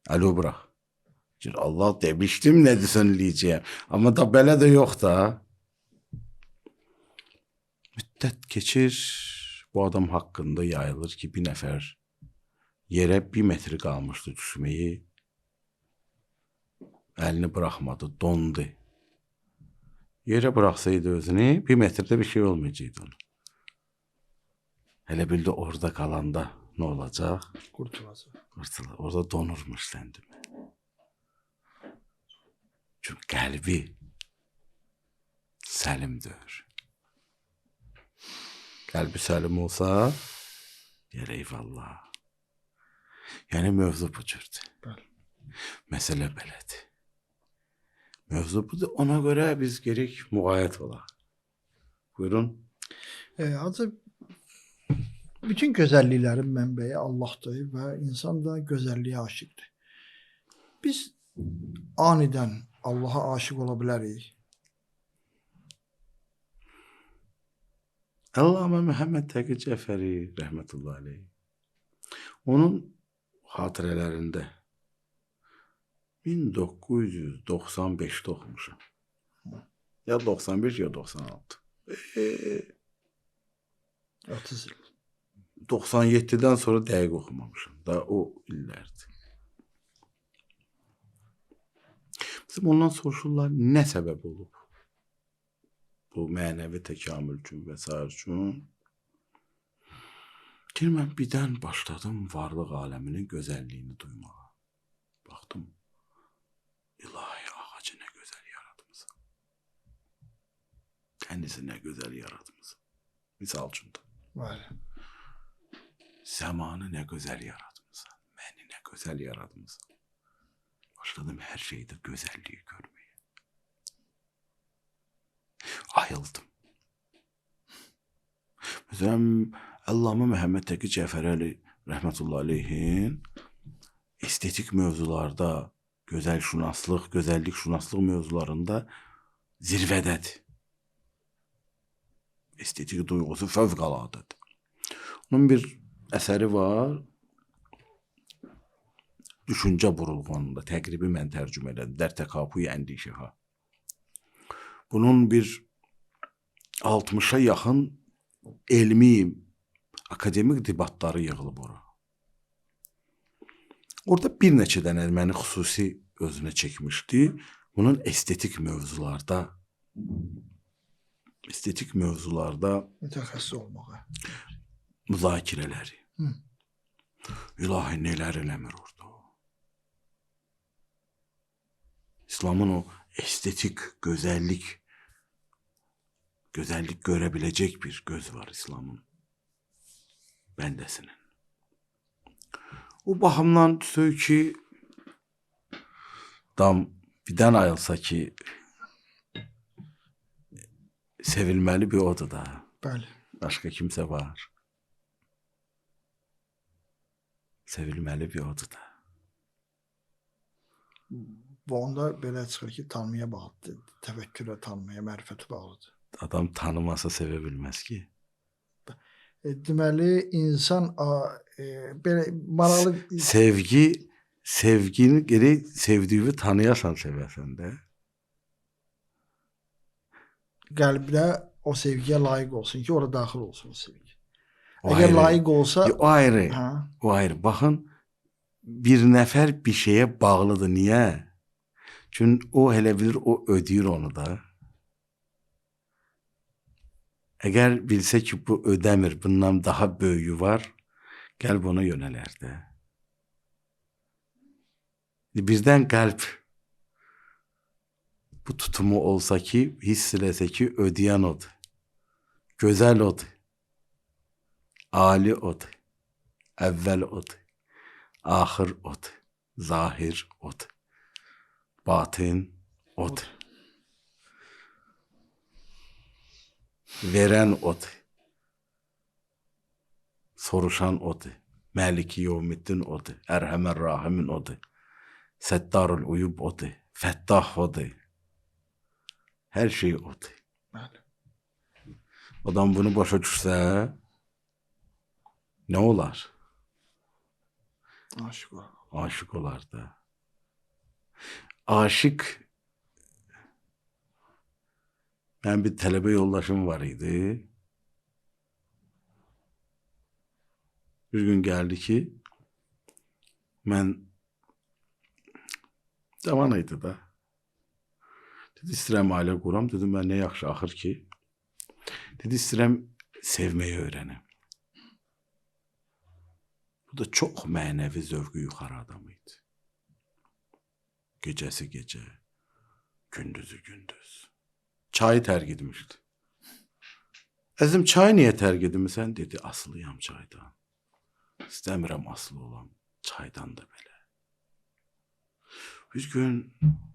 Alo bırak. Deyir, Allah demişdim nə desən eləyəcəyim. Amma da belə də yox da. Müddət keçir. Bu adam haqqında yayılır ki, bir nəfər yerə 1 metr qalmışdı düşməyi. Əlini bırakmadı, dondu. Yerə bıraksaydı özünü, 1 metrede bir şey olmayacaktı onun. Hele bildi orada kalanda ne olacak? Kurtulacaq. Kurtulacaq. Orada donurmuş kendimi. Çünkü kalbi səlimdir. Kalbi səlim olsa, yer eyvallah. Yani mövzu bu cürdür. Mesele belədir. Mövzu budur. Ona göre biz gerek muğayət olaq. Buyurun. Hacı, bütün gözəlliklərin mənbəyi Allah'dır və insan da gözəlliyə aşıqdır. Biz anidən Allah'a aşık ola bilərik. Allame Məhəmməd Təqi Cəfəri rəhmətullah aleyh. Onun xatirələrində 1995'te okumuşum. Ya 95 ya 96. 30 il. 97'den sonra dəqiq oxumamışım. Da o illərdir. Bizim ondan soruşurlar, nə səbəb olub? Bu mənəvi təkamül üçün və s. üçün. Deyir, mən birdən başladım varlıq aləminin gözəlliyini duymağa. Baxdım, ilahi ağacı nə gözəl yaratmışsın. Dənizi nə gözəl yaratmışsın. Misal üçün də. Var. Zamanı nə gözəl yaratmışsın. Məni nə gözəl yaratmışsın. Başladım her şeyde güzelliği görmeye. Ayıldım. Mesela Allame Məhəmməd Təqi Cəfəri rəhmətullah aleyhin estetik mövzularda, gözəllik şünaslıq mövzularında zirvədədir. Estetik duyğusu fövqəladədir. Onun bir əsəri var. Düşüncə burulğanında təqribi mən tərcümə elədim. Dər təkapuy əndişəha. Bunun bir 60'a yaxın elmi, akademik debatları yığılıb ora. Orada bir neçə dənə məni xüsusi özünə çəkmişdi. Bunun estetik mövzularda Mütəxəssis olmağa. müzakirələri. Hı. İlahi nelər eləmir orada o. İslamın o estetik, gözəllik görə biləcək bir göz var İslamın bəndəsinin. O baxımdan söy ki, dam birdən ayılsa ki, sevilməli bir odur da. Bəli. Başqa kimsə var. Sevilməli bir odur da. Bu onda belə çıxır ki, tanımaya bağlıdır. Təfəkkürə, tanımaya, mərifətə bağlıdır. Adam tanımasa sevə bilməz ki. Deməli, insan belə maraqlı Sevgini geri sevdiğini tanıyasan sevəsən də. qəlbinə o sevgiyə layiq olsun ki, ora daxil olsun o sevgi. O Əgər ayrı. layiq olsa, O ayrı. hə, O ayrı. Baxın, bir nəfər bir şeyə bağlıdır. Niyə? Çünki o elə bilir, o ödəyir onu da. Əgər bilsə ki, bu ödəmir, bundan daha böyüyü var, qəlb ona yönələr də. Birdən qəlb bu tutumu olsa ki, hiss eləsə ki, ödəyən odur. Gözəl odur. Ali odur. Əvvəl odur. Axır odur. Zahir odur. Batin odur. Verən odur. Soruşan odur. Məliki Yevmiddin odur. Ərhəmər Rahimin odur. Səttarul Uyub odur. Fəttah odur. Hər şey odur. bəli. Adam bunu başa düşsə, nə olar? Aşiq olar. Aşık olar da. Aşık, mən bir tələbə yoldaşım var idi. Bir gün gəldi ki, mən cavan idi da. Dedi, istəyirəm ailə quram. Dedim, mən nə yaxşı axır ki. Dedi, istəyirəm sevməyi öyrənim. Bu da çox mənəvi zövqü yuxarı adam idi. Gecəsi gecə, gündüzü gündüz. Çayı tərk etmişdi. Əzim, çayı niyə tərk etmirsən? Dedi, asılıyam çaydan. İstəmirəm asılı olam. Çaydan da belə. Bir gün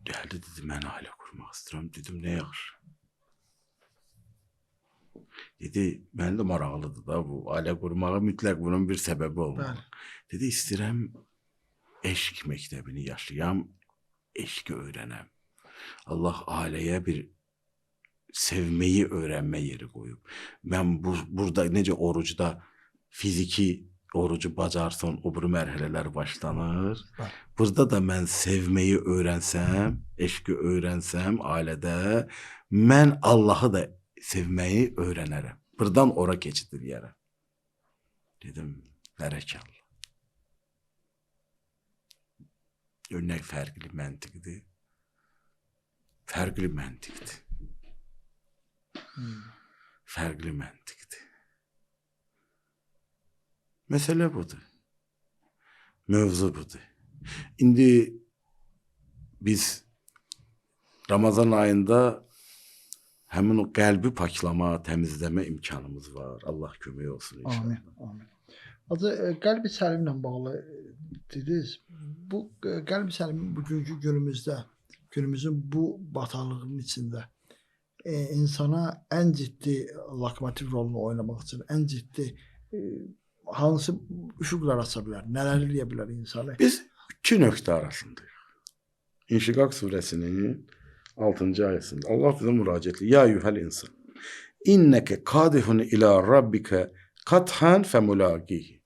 gəldi, dedi, mən ailə qurmaq istəyirəm. Dedim, nə yaxşı. Dedi, mən də maraqlıdır da bu. Ailə qurmağa mütləq bunun bir səbəbi olmalı. Dedi, istəyirəm eşq məktəbini yaşayam, eşqi öyrənəm. Allah ailəyə bir sevməyi öyrənmə yeri qoyub. Mən burada necə orucda fiziki orucu bacarsın, o bir mərhələlər başlanır. Burada da mən sevməyi öyrənsəm, eşqi öyrənsəm ailədə, mən Allahı da sevməyi öyrənərəm. Buradan ora keçid edərəm. Dedim, bərəkallah. Örnək fərqli məntiqdir. Fərqli məntiqdir. Fərqli məntiqdir. Məsələ budur. Mövzu budur. İndi biz Ramazan ayında həmin o qəlbi paklama, təmizləmə imkanımız var. Allah kömək olsun inşallah. Amin, amin. Adı qəlb-i səlimlə bağlı dediniz. Bu qəlb-i səlimin bugünkü günümüzün bu bataqlığının içində insana ən ciddi lokomotiv rolunu oynamaq üçün ən ciddi hansı üfüqlər aça bilər, nələr eləyə bilər insanı? Biz iki nöqtə arasındayıq. İnşiqaq surəsinin 6-cı ayəsində Allah bizə müraciət edir. Ya eyyuhəl insan, inneke kadihun ila rabbike kathan femulaqihi.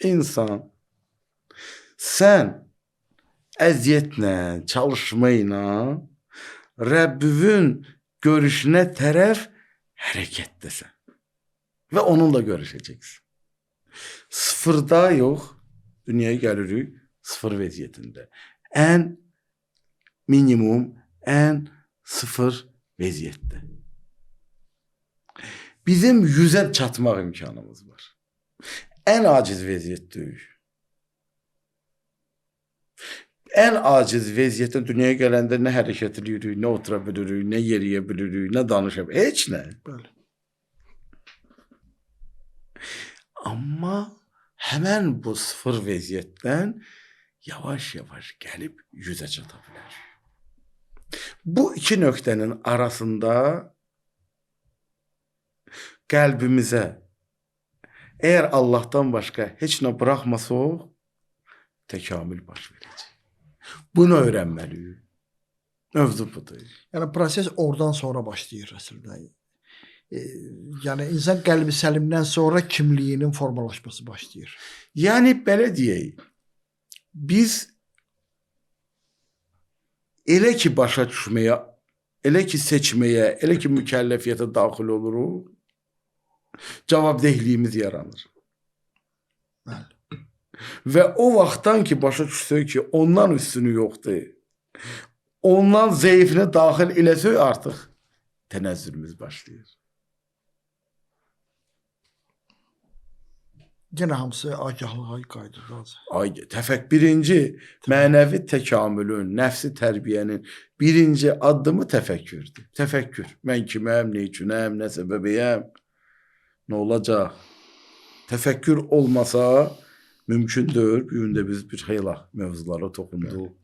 İnsan, sən əziyyətlə, çalışmayla Rəbbinin görüşünə tərəf hərəkətdəsən və onunla görüşəcəksən. Sıfırda yox, dünyaya gəlirik sıfır vəziyyətində. Ən minimum, ən sıfır vəziyyətdə. Bizim 100'ə çatmaq imkanımız var. Ən aciz vəziyyətdəyik. Ən aciz vəziyyətdə dünyaya gələndə nə hərəkət edirik, nə otura bilirik, nə yeriyə bilirik, nə danışa bilirik, heç nə. Bəli. Amma həmən bu sıfır vəziyyətdən yavaş-yavaş gəlib 100'ə çata bilər. Bu iki nöqtənin arasında qəlbimizə əgər Allahdan başqa heç nə buraxmasaq, təkamül baş verəcək. Bunu öyrənməliyik. Mövzu budur. Yəni proses oradan sonra başlayır əslində. Yəni insan qəlbi səlimdən sonra kimliyinin formalaşması başlayır. Yəni belə deyək, biz elə ki başa düşməyə, elə ki seçməyə, elə ki mükəlləfiyyətə daxil oluruq, cavabdehliyimiz yaranır. Bəli. Və o vaxtdan ki başa düşsək ki ondan üstünü yoxdur, ondan zəifini daxil eləsək artıq tənəzzülümüz başlayır. Yenə hamısı agahlığa qayıdır. Birinci mənəvi təkamülün, nəfsi tərbiyənin birinci addımı təfəkkürdür. Təfəkkür. Mən kiməm, nə üçünəm, nə səbəbəyəm, nə olacaq? Təfəkkür olmasa mümkündür. Bu gün də biz bir xeyli mövzulara toxunduq.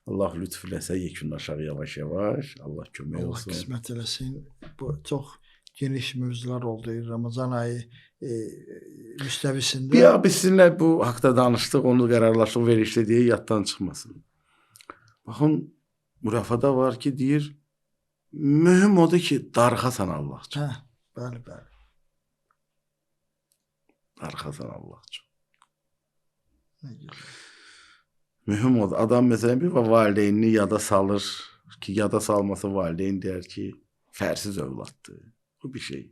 Allah lütf eləsə yekunlaşaq yavaş-yavaş. Allah kömək Allah olsun. qismət eləsin. Bu çox geniş mövzular oldu. Ramazan ayı müstəvisində. Biz sizinlə bu haqda danışdıq, onu qərarlaşdıq, verişli deyə yaddan çıxmasın. Baxın, mürəfədə var ki, deyir, mühüm odur ki, darıxasan Allah üçün. Bəli. Darıxasan Allah üçün. Nə gözəl. Mühüm odur. Adam məsələn bir valideynini yada salır ki, yada salmasa valideyn deyər ki, fərsiz övladdır. Bu bir şey.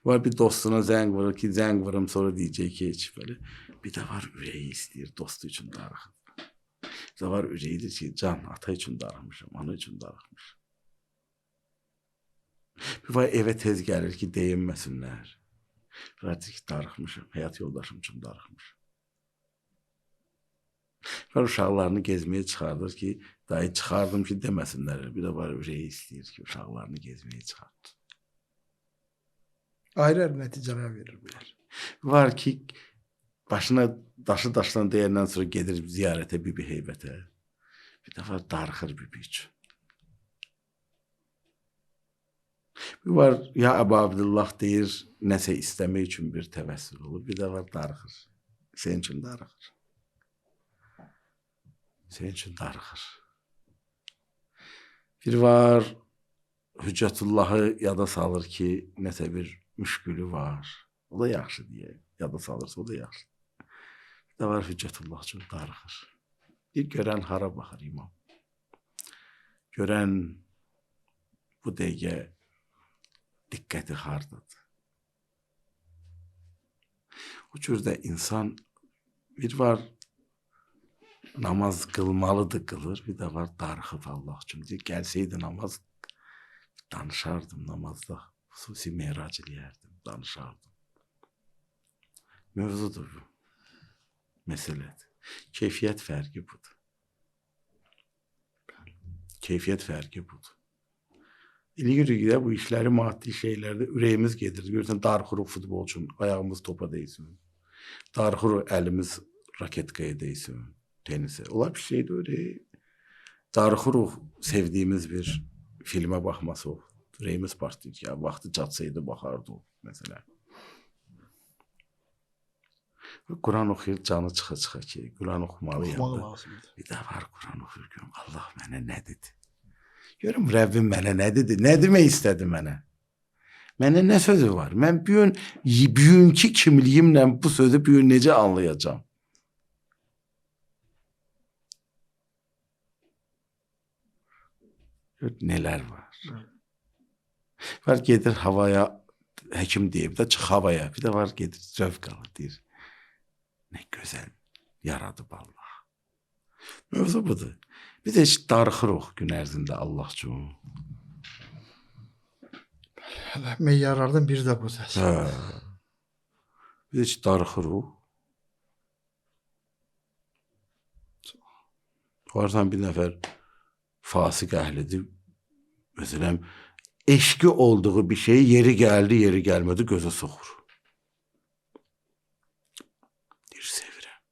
Var bir dostuna zəng vurur ki, zəng vurum sonra deyəcək ki, heç belə. Bir də var ürəyi istəyir, dostu üçün darıxır. Bir də var ürəyidir ki, can, ata üçün darıxmışam, ana üçün darıxmışam. Bir var evə tez gəlir ki, deyinməsinlər. Bir var ki, darıxmışam, həyat yoldaşım üçün darıxmışam. Var uşaqlarını gezməyə çıxardır ki, dayı çıxardım ki, deməsinlər. Bir də var ürəyi istəyir ki, uşaqlarını gezməyə çıxardır. Ayrı-ayrı nəticələr verir bunlar. Var ki, başına daşı daşdan deyəndən sonra gedir ziyarətə Bibi Heybətə. Bir də var darıxır Bibi üçün. Bir var ya Əbu Abdullah deyir, nəsə istəmək üçün bir təvəssül olur. Bir də var darıxır. Senin üçün darıxır. Senin üçün darıxır. Bir var Hüccətullahı yada salır ki, nəsə bir müşkülü var. O da yaxşı deyə. Yada salırsa o da yaxşı. Bir də var Hüccətullah üçün darıxır. Bir görən hara baxır imam. Görən bu dəqiqə diqqəti hardadır. O cürdə insan bir var namaz qılmalıdır, qılır. Bir də var darıxıb Allah üçün. Gəlsəydi namaz danışardım namazda. Xüsusi meyrac eləyərdim, danışardım. Mövzudur bu. Məsələdir. Keyfiyyət fərqi budur. Keyfiyyət fərqi budur. İlgirik də bu işləri maddi şeylərdə ürəyimiz gedir. Görürsən, darıxırıq futbol üçün, ayağımız topa deysin. Darıxırıq əlimiz raketkaya deysin, tenisə. Ola bir şeydir öyle. Darıxırıq sevdiyimiz bir filmə baxması o. Ürəyimiz partlayır ki, vaxtı çatsaydı baxardı o, məsələn. Quran oxuyur, canı çıxa-çıxa ki, Quran oxumalıyam da. Bir də var Quran oxuyur, görüm, Allah mənə nə dedi? Görüm, Rəbbim mənə nə dedi? Nə demək istədi mənə? Mənə nə sözü var? Mən bugünkü kimliyimlə bu sözü bugün necə anlayacağım? Gör nelər var. Evet. Var gedir havaya, həkim deyib də çıx havaya. Bir də var gedir zövq alır deyir. Nə gözəl yaradıb Allah. Mövzu budur. Biz heç darıxırıq gün ərzində Allah üçün. Hələ meyarlardan biri də bu səs. Hə. Biz heç darıxırıq. Varsan bir nəfər fasıq əhlidir. Məsələn, eşqi olduğu bir şey yeri gəldi, yeri gəlmədi, gözə soxur. Deyir, sevirəm.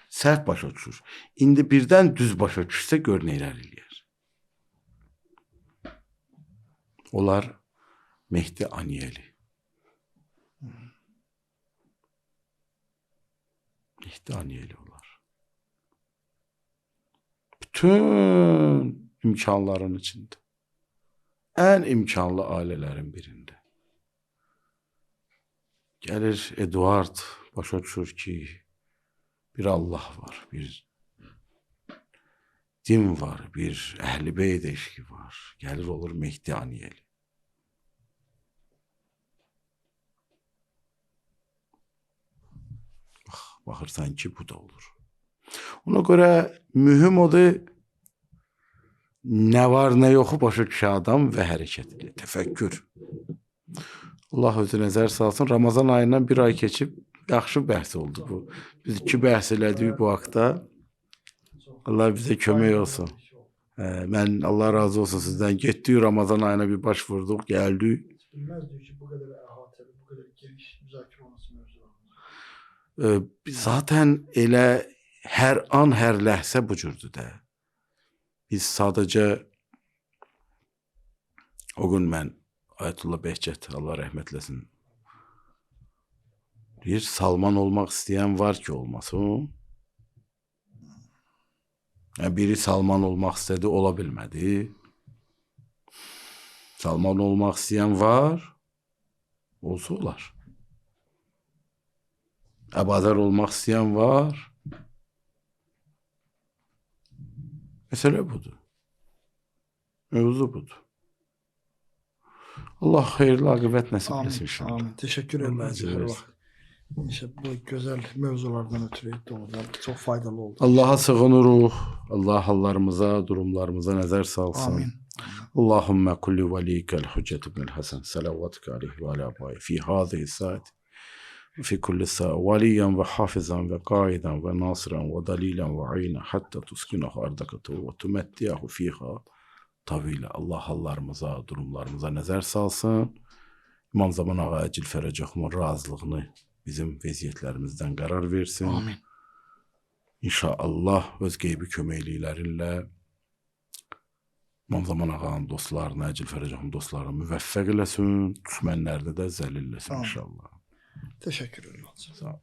Səhv başa düşür. İndi birdən düz başa düşsə gör neylər eləyər. Onlar Mehdi Aniyeli. Mehdi Aniyeli onlar. Bütün imkanların içində. Ən imkanlı ailələrin birində. Gəlir Eduard, başa düşür ki, bir Allah var, bir din var, bir Əhl-i Beyt eşqi var. Gəlir olur Mehdi Aniyeli. Baxırsan ki, bu da olur. Ona görə mühüm odur, nə var, nə yoxu başa düşə adam və hərəkət edir, təfəkkür. Allah özü nəzər salsın, Ramazan ayından bir ay keçib, yaxşı bəhs oldu bu. Biz 2 bəhs elədik bu haqda. Allah bizə kömək olsun. Mən Allah razı olsun sizdən. Getdik Ramazan ayına bir baş vurduq, gəldik. Bilməzdik ki, bu qədər əhatəli, bu qədər geniş müzakirə olması mövzular. Zaten elə hər an, hər ləhsə bu cürdür də. Biz sadəcə o gün mən Ayətullah Behçət, Allah rəhmət eləsin, deyir, Salman olmaq istəyən var ki, olmasın. Biri Salman olmaq istədi, ola bilmədi. Salman olmaq istəyən var, olsa olar. Əbadar olmaq istəyən var. Məsələ budur. Mövzu budur. Allah xeyirli aqibət nəsib etsin inşallah. Amin. Teşekkür Allah ederim. əcr versin. İnşallah bu güzel mevzulardan ötürü doğrudan çok faydalı oldu. Allah'a sığınırıq. Allah hallarımıza, durumlarımıza nəzər salsın. Amin. Allahümme kulli velikel hüccet ibn Hasan salavatık aleyhi ve ala bayi fi hâzihi saat ve fi kulli saat veliyen ve hafizan ve qaidan ve nasiran ve dalilen ve ayna hatta tuskinahu ardakatu ve tumettiyahu fiha tavila. Allah hallarımıza, durumlarımıza nəzər salsın. İmam Zaman Ağa Əcil Fərəcəxumun razılığını bizim vəziyyətlərimizdən qərar versin. Amin. İnşallah öz qeybi köməkliklərinlə İmam Zaman Ağanın dostlarını, Əcil Fərəcəxumun dostlarını müvəffəq eləsin, düşmənlərini də zəlil eləsin inşallah. Teşekkür ederim. Sağ ol.